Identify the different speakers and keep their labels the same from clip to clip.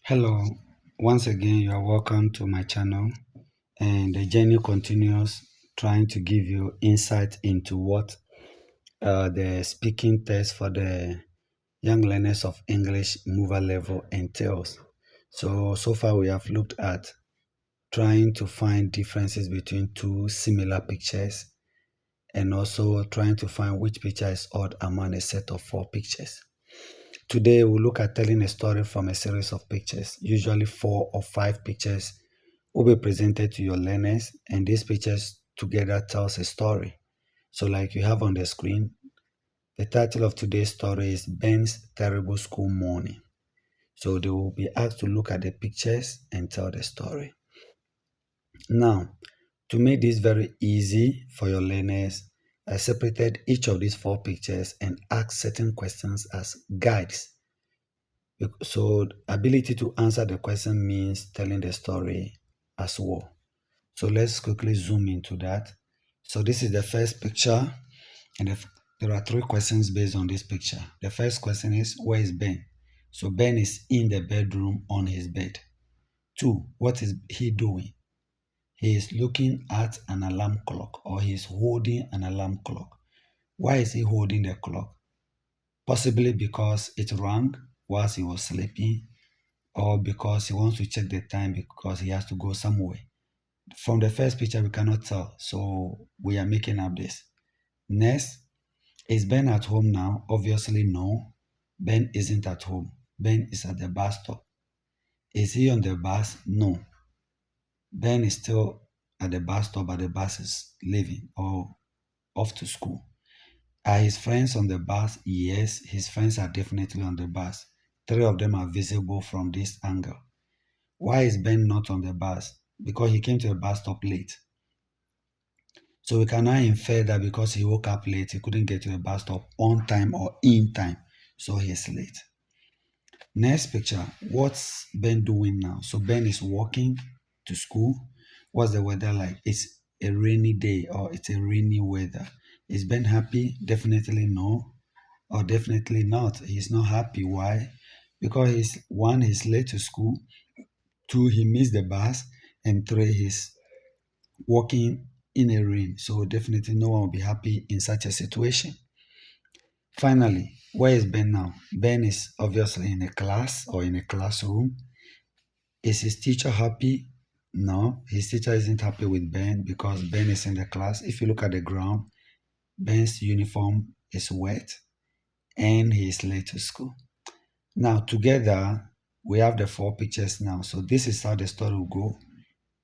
Speaker 1: Hello, once again, you are welcome to my channel, and the journey continues trying to give you insight into what the speaking test for the young learners of English mover level entails. So far, we have looked at trying to find differences between two similar pictures and also trying to find which picture is odd among a set of four pictures. Today, we'll look at telling a story from a series of pictures. Usually, four or five pictures will be presented to your learners, and these pictures together tells a story. So, like you have on the screen, the title of today's story is Ben's Terrible School Morning. So, they will be asked to look at the pictures and tell the story. Now, to make this very easy for your learners, I separated each of these four pictures and asked certain questions as guides. So, ability to answer the question means telling the story as well. So, let's quickly zoom into that. So, this is the first picture, and there are three questions based on this picture. The first question is, where is Ben? So, Ben is in the bedroom on his bed. Two, what is he doing? He is looking at an alarm clock, or he is holding an alarm clock. Why is he holding the clock? Possibly because it rang whilst he was sleeping, or because he wants to check the time because he has to go somewhere. From the first picture, we cannot tell, so we are making up this. Next, is Ben at home now? Obviously, no. Ben isn't at home. Ben is at the bus stop. Is he on the bus? No. Ben is still at the bus stop, but the bus is leaving or off to school. Are his friends on the bus? Yes, his friends are definitely on the bus. Three of them are visible from this angle. Why is Ben not on the bus? Because he came to the bus stop late. So we can now infer that because he woke up late, he couldn't get to the bus stop on time or in time. So he's late. Next picture. What's Ben doing now? So Ben is walking to school. What's the weather like? It's a rainy day or it's a rainy weather. Is Ben happy? Definitely no. Or definitely not. He's not happy. Why? Because he's late to school. Two, he missed the bus. And three, he's walking in a rain. So definitely no one will be happy in such a situation. Finally, where is Ben now? Ben is obviously in a class or in a classroom. Is his teacher happy? No, his teacher isn't happy with Ben because Ben is in the class. If you look at the ground, Ben's uniform is wet and he is late to school. Now, together, we have the four pictures now. So, this is how the story will go.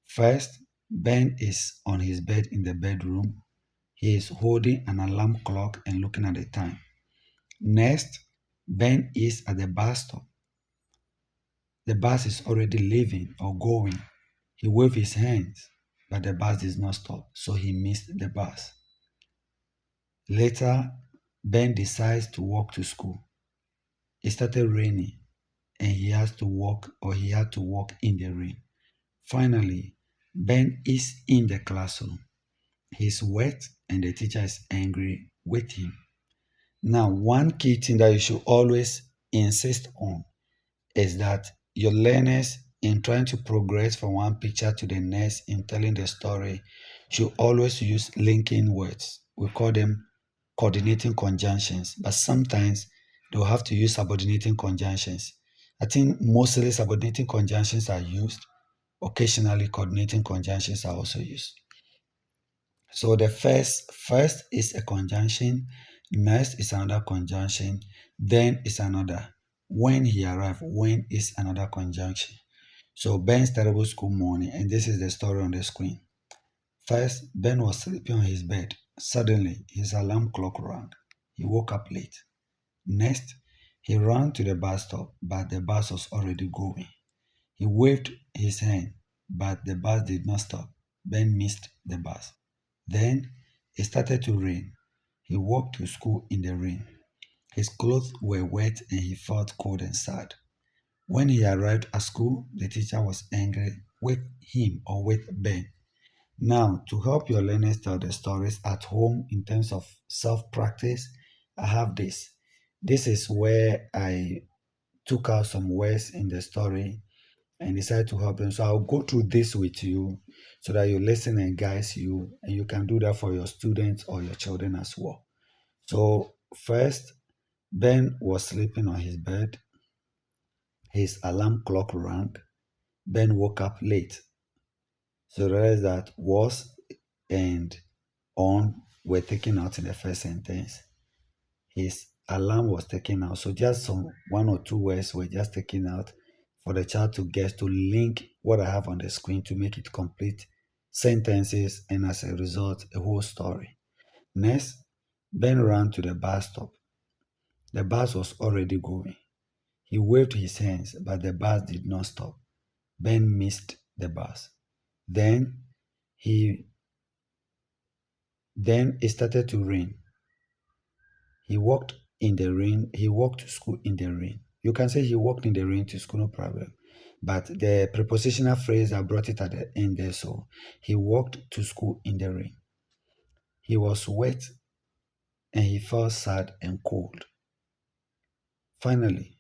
Speaker 1: First, Ben is on his bed in the bedroom. He is holding an alarm clock and looking at the time. Next, Ben is at the bus stop. The bus is already leaving or going. He waved his hands, but the bus did not stop, so he missed the bus. Later, Ben decides to walk to school. It started raining, and he has to walk or he had to walk in the rain. Finally, Ben is in the classroom. He's wet, and the teacher is angry with him. Now, one key thing that you should always insist on is that your learners, in trying to progress from one picture to the next in telling the story, should always use linking words. We call them coordinating conjunctions, but sometimes they'll have to use subordinating conjunctions. I think mostly subordinating conjunctions are used. Occasionally, coordinating conjunctions are also used. So the first is a conjunction, next is another conjunction, then is another. When he arrived, when is another conjunction. So Ben's terrible school morning, and this is the story on the screen. First, Ben was sleeping on his bed. Suddenly, his alarm clock rang. He woke up late. Next, he ran to the bus stop, but the bus was already going. He waved his hand, but the bus did not stop. Ben missed the bus. Then it started to rain. He walked to school in the rain. His clothes were wet and he felt cold and sad. When he arrived at school, the teacher was angry with him or with Ben. Now, to help your learners tell the stories at home in terms of self practice, I have this. This is where I took out some words in the story and decided to help them. So I'll go through this with you so that you listen and guides you, and you can do that for your students or your children as well. So first, Ben was sleeping on his bed. His alarm clock rang. Ben woke up late. So realize that was and on were taken out in the first sentence. His alarm was taken out. So just some one or two words were just taken out for the child to get to link what I have on the screen to make it complete sentences and as a result a whole story. Next, Ben ran to the bus stop. The bus was already going. He waved his hands, but the bus did not stop. Ben missed the bus. Then he then it started to rain. He walked in the rain. He walked to school in the rain. You can say he walked in the rain to school, no problem. But the prepositional phrase I brought it at the end there. So he walked to school in the rain. He was wet and he felt sad and cold. Finally,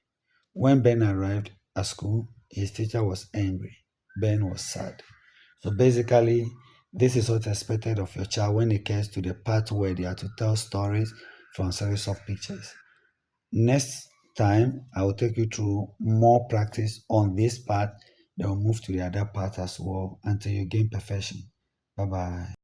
Speaker 1: when Ben arrived at school, his teacher was angry. Ben was sad. So basically, this is what's expected of your child when it comes to the part where they are to tell stories from series of pictures. Next time, I will take you through more practice on this part. Then we'll move to the other part as well until you gain perfection. Bye bye.